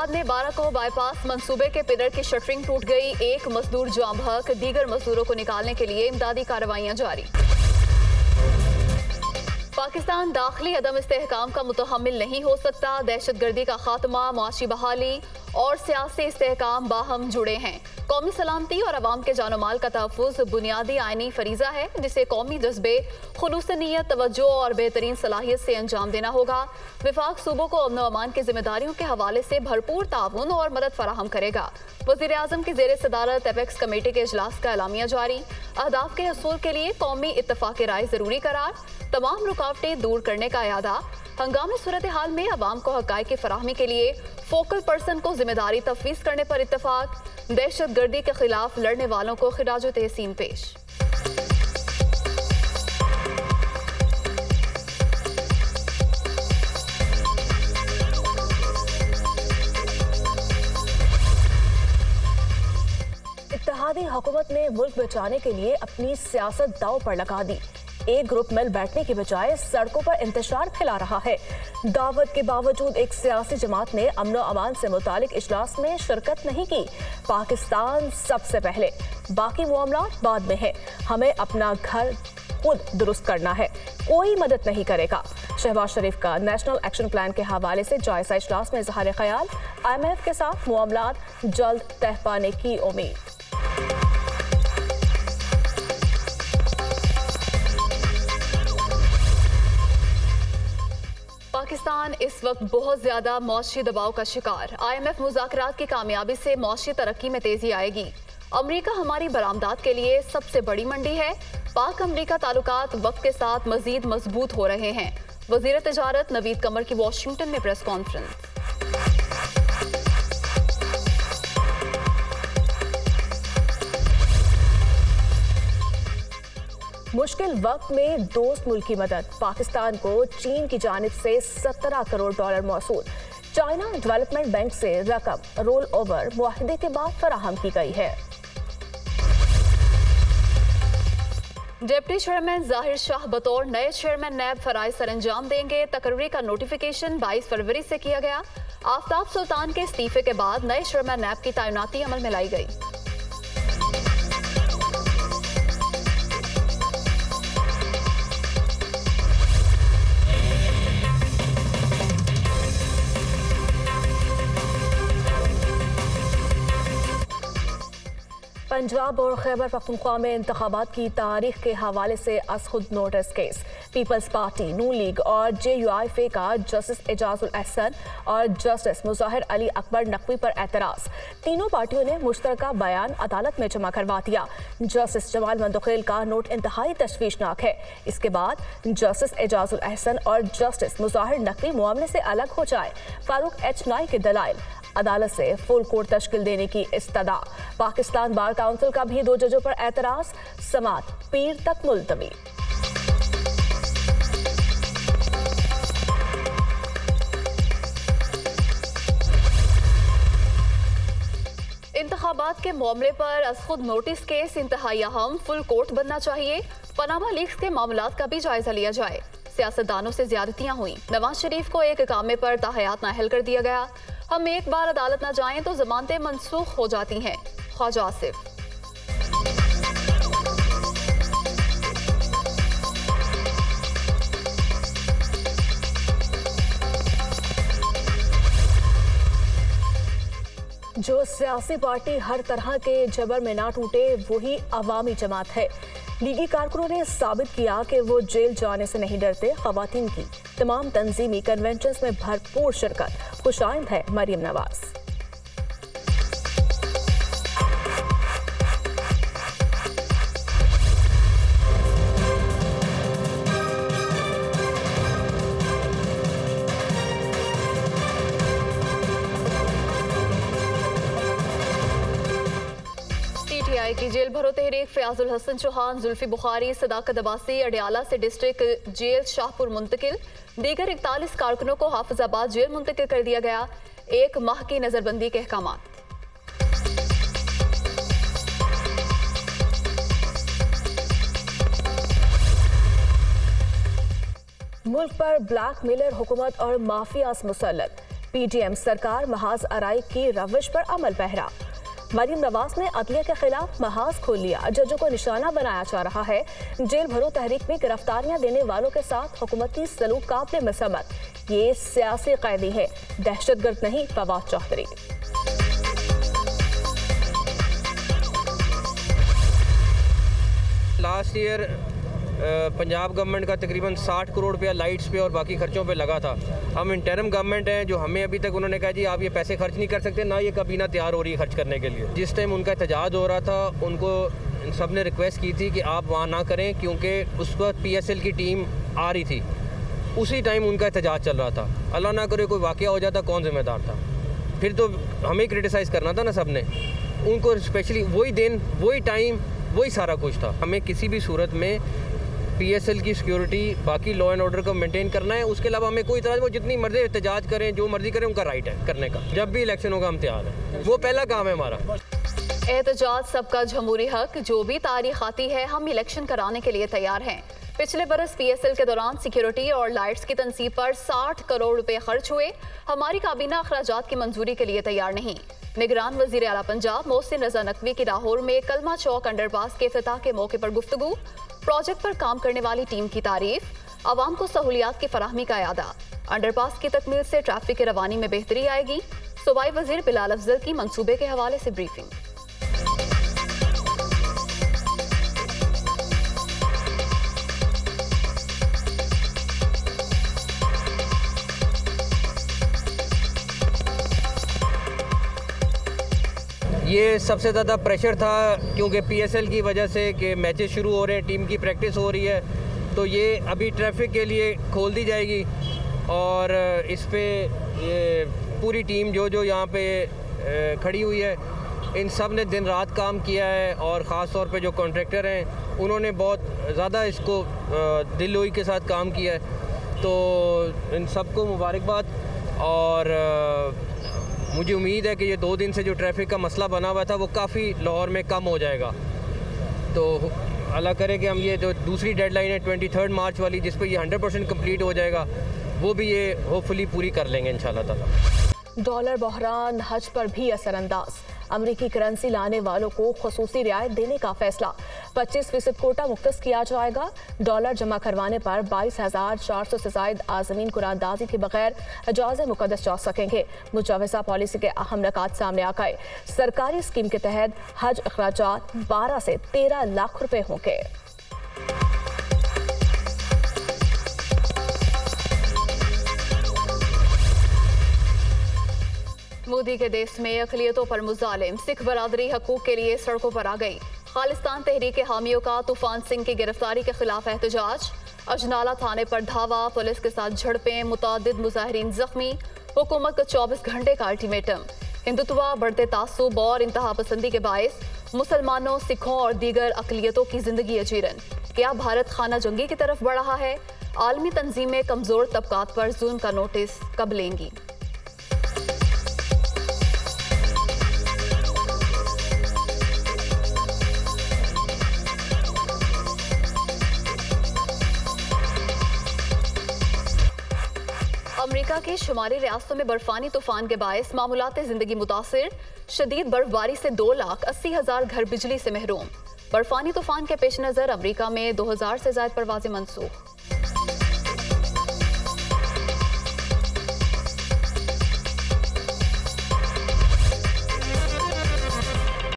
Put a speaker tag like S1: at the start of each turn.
S1: इत्तेहाद ने 12 को बाईपास मंसूबे के पिलर की शटरिंग टूट गई। एक मजदूर जाम बहक, दीगर मजदूरों को निकालने के लिए इमदादी कार्रवाइयां जारी। पाकिस्तान दाखिली अदम इस्तेहकाम का मुतहम्मिल नहीं हो सकता। दहशतगर्दी का खात्मा, मुआशी बहाली और सियासी इस्तेहकाम बाहम जुड़े हैं। कौमी सलामती और अवाम के जानो माल का तहफ़्फ़ुज़ बुनियादी आइनी फरीज़ा है, जिसे कौमी जज्बे, खुलूस नीयत, तवज्जो और बेहतरीन सलाहियत से अंजाम देना होगा। विफाक सूबों को अमन व अमान की जिम्मेदारियों के हवाले से भरपूर ताउन और मदद फराहम करेगा। वज़ीर आज़म की ज़ेर सदारत एपेक्स कमेटी के इजलास का एलामिया जारी। अहदाफ के हसूल के लिए कौमी इत्तफाक़ राय ज़रूरी करार। तमाम रुकावटें दूर करने का इरादा। हंगामी सूरत हाल में अवाम को हक़ाइक़ की फराहमी के लिए फोकल पर्सन को जिम्मेदारी तफवीज़ करने पर इत्तफाक। दहशत गर्दी के खिलाफ लड़ने वालों को खिराज तहसीन पेश।
S2: इत्तेहादी हुकूमत ने मुल्क बचाने के लिए अपनी सियासत दांव पर लगा दी। एक ग्रुप मिल बैठने के बजाय सड़कों पर इंतशार फैला रहा है। दावत के बावजूद एक सियासी जमात ने अमन व अमान से मुतालिक इजलास में शिरकत नहीं की। पाकिस्तान सबसे पहले, बाकी मामलात बाद में है। हमें अपना घर खुद दुरुस्त करना है, कोई मदद नहीं करेगा। शहबाज शरीफ का नेशनल एक्शन प्लान के हवाले से जायजा इजलास में इजहार ख्याल। IMF के साथ मामलात जल्द तह पाने की उम्मीद।
S1: पाकिस्तान इस वक्त बहुत ज्यादा मौशी दबाव का शिकार। IMF मुज़ाकरात की कामयाबी से मौशी तरक्की में तेजी आएगी। अमरीका हमारी बरामदात के लिए सबसे बड़ी मंडी है। पाक अमरीका ताल्लुकात वक्त के साथ मजीद मजबूत हो रहे हैं। वज़ीर तिजारत नवीद कमर की वाशिंगटन में प्रेस कॉन्फ्रेंस।
S2: मुश्किल वक्त में दोस्त मुल्क की मदद। पाकिस्तान को चीन की जानिब से $17 करोड़ मौसूल। चाइना डेवलपमेंट बैंक से रकम रोल ओवर मुआहदे के बाद फराहम की गई है।
S1: डिप्टी चेयरमैन जाहिर शाह बतौर नए चेयरमैन नैब फराइज सरअंजाम देंगे। तकर्री का नोटिफिकेशन 22 फरवरी से किया गया। आफ्ताब सुल्तान के इस्तीफे के बाद नए चेयरमैन नैब की तैनाती अमल में लाई गई।
S2: पंजाब और खैबर पख्तूनख्वा में इंतखाबात की तारीख के हवाले से असखुद नोटिस केस। पीपल्स पार्टी, नून लीग और JUIF का जस्टिस एजाजुल अहसन और जस्टिस मुज़ाहिर अली अकबर नकवी पर एतराज़। तीनों पार्टियों ने मुश्तरका बयान अदालत में जमा करवा दिया। जस्टिस जमाल मंदखिल का नोट इंतहाई तशवीशनाक है। इसके बाद जस्टिस एजाजुल अहसन और जस्टिस मुज़ाहिर नकवी मामले से अलग हो जाए। फारूक H. नाई के दलाइल। अदालत से फुल कोर्ट तश्कील देने की इस्तदा। पाकिस्तान बार काउंसिल का भी 2 जजों पर एतराज। समात पीर तक मुलतवी।
S1: इंतखाबात के मामले पर असखुद नोटिस केस इंतहाई अहम। फुल कोर्ट बनना चाहिए। पनामा लीक्स के मामलात का भी जायजा लिया जाए। सियासतदानों से ज्यादतियां हुई। नवाज शरीफ को एक कामे पर ताहयात नाअहल कर दिया गया। हम एक बार अदालत न जाएं तो जमानतें मनसूख हो जाती हैं। ख्वाजा आसिफ।
S2: जो सियासी पार्टी हर तरह के जबर में ना टूटे वही अवामी जमात है। लीगी कारकुनों ने साबित किया कि वो जेल जाने से नहीं डरते। खवातीन की तमाम तंजीमी कन्वेंशंस में भरपूर शिरकत। खुशाइंद है मरियम नवाज।
S1: PTI की जेल भरो तहरीक फयाजुल हसन चौहान, जुल्फी बुखारी, सदाकत अब्बासी अडियाला से डिस्ट्रिक्ट जेल शाहपुर मुंतकिल। दीगर 41 कारकुनों को हाफिजाबाद जेल मुंतकिल कर दिया गया। 1 माह की नजरबंदी के अहकाम। मुल्क पर ब्लैक मेलर हुकूमत और माफियाज मुसल्लत।
S2: पीडीएम सरकार महाज आराई की रविश पर अमल पहरा। मरीम नवाज ने अदलिया के खिलाफ महाज खोल लिया। जजों को निशाना बनाया जा रहा है। जेल भरो तहरीक में गिरफ्तारियां देने वालों के साथ हुकूमती सलूक काबिल मसम्मत। ये सियासी कैदी है, दहशतगर्द नहीं। Fawad Chaudhry.
S3: Last year Punjab government का तकरीबन 60 करोड़ रुपया लाइट्स पे और बाकी खर्चों पे लगा था। हम इंटरम गवर्नमेंट है जो हमें अभी तक उन्होंने कहा जी आप ये पैसे खर्च नहीं कर सकते, ना ये काबीना तैयार हो रही है खर्च करने के लिए। जिस टाइम उनका एहतजाज हो रहा था उनको सब ने रिक्वेस्ट की थी कि आप वहाँ ना करें, क्योंकि उस वक्त PSL की टीम आ रही थी। उसी टाइम उनका एहतजाज चल रहा था। अल्लाह ना करे कोई वाक़या हो जाता, कौन जिम्मेदार था? फिर तो हमें क्रिटिसाइज़ करना था ना सब ने। उनको स्पेशली वही दिन, वही टाइम, वही सारा कुछ था। हमें किसी भी सूरत में PSL की सिक्योरिटी, बाकी लॉ एंड ऑर्डर को मेंटेन करना है। उसके अलावा हमें कोई तरह वो जितनी मर्जी एहतजाज करें, जो मर्जी करें, उनका राइट है करने का। जब भी इलेक्शन होगा हम तैयार हैं। वो पहला काम है हमारा।
S1: एहतजाज सबका जमहूरी हक, जो भी तारीख आती है हम इलेक्शन कराने के लिए तैयार हैं। पिछले बरस PSL के दौरान सिक्योरिटी और लाइट्स की तनसीब पर 60 करोड़ रुपए खर्च हुए। हमारी काबीना अखराजात की मंजूरी के लिए तैयार नहीं। निगरान वजीर आला पंजाब मोहसिन रजा नकवी की लाहौर में कलमा चौक अंडरपास के इफ्तिताह के मौके पर गुफ्तगू। प्रोजेक्ट पर काम करने वाली टीम की तारीफ। आवाम को सहूलियात की फराहमी का यादा। अंडरपास की तकमील से ट्रैफिक की रवानी में बेहतरी आएगी। सूबाई वजीर बिलाल अफजल की मंसूबे के हवाले से ब्रीफिंग।
S3: ये सबसे ज़्यादा प्रेशर था क्योंकि PSL की वजह से कि मैचेस शुरू हो रहे हैं, टीम की प्रैक्टिस हो रही है, तो ये अभी ट्रैफिक के लिए खोल दी जाएगी। और इस पे ये पूरी टीम जो यहाँ पे खड़ी हुई है, इन सब ने दिन रात काम किया है। और ख़ास तौर पे जो कॉन्ट्रैक्टर हैं उन्होंने बहुत ज़्यादा इसको दिलोई के साथ काम किया है। तो इन सबको मुबारकबाद। और मुझे उम्मीद है कि ये 2 दिन से जो ट्रैफिक का मसला बना हुआ था वो काफ़ी लाहौर में कम हो जाएगा। तो अल्लाह करे कि हम ये जो दूसरी डेडलाइन है 23 मार्च वाली, जिस पर ये 100% कंप्लीट हो जाएगा, वो भी ये होपफुली पूरी कर लेंगे इंशाल्लाह ताला।
S2: डॉलर बहरान हज पर भी असरअंदाज। अमरीकी करेंसी लाने वालों को खुसूसी रियायत देने का फैसला। 25% कोटा मुख्तस किया जाएगा। डॉलर जमा करवाने पर 22,400 से ज्यादा आज़मीन कुरानदाजी के बगैर हजाज मुकद्दस जा सकेंगे। मुजावजा पॉलिसी के अहम नकात सामने आ गए। सरकारी स्कीम के तहत हज अखराजात 12 से 13 लाख रुपए होंगे।
S1: मोदी के देश में अक़लियतों पर मुजालिम सिख बरादरी हकूक़ के लिए सड़कों पर आ गई। खालिस्तान तहरीक हामियों का तूफान सिंह की गिरफ्तारी के खिलाफ एहतजाज। अजनाला थाने पर धावा, पुलिस के साथ झड़पें, मुतादिद मुजाहिरीन जख्मी। हुकूमत का 24 घंटे का अल्टीमेटम। हिंदुत्वा, बढ़ते तासुब और इंतहा पसंदी के बायस मुसलमानों, सिखों और दीगर अक़लियतों की जिंदगी अजीरन। क्या भारत खाना जंगी की तरफ बढ़ रहा है? आलमी तंजीमें कमजोर तबकात पर जुल्म का नोटिस कब लेंगी? अमेरिका के शुमारी रियासतों में बर्फानी तूफान के बायस मामूलात जिंदगी मुतासिर। शदीद बर्फबारी से 2,80,000 घर बिजली से महरूम। बर्फानी तूफान के पेश नज़र अमेरिका में 2000 से ज्यादा परवाज़ें मनसूख।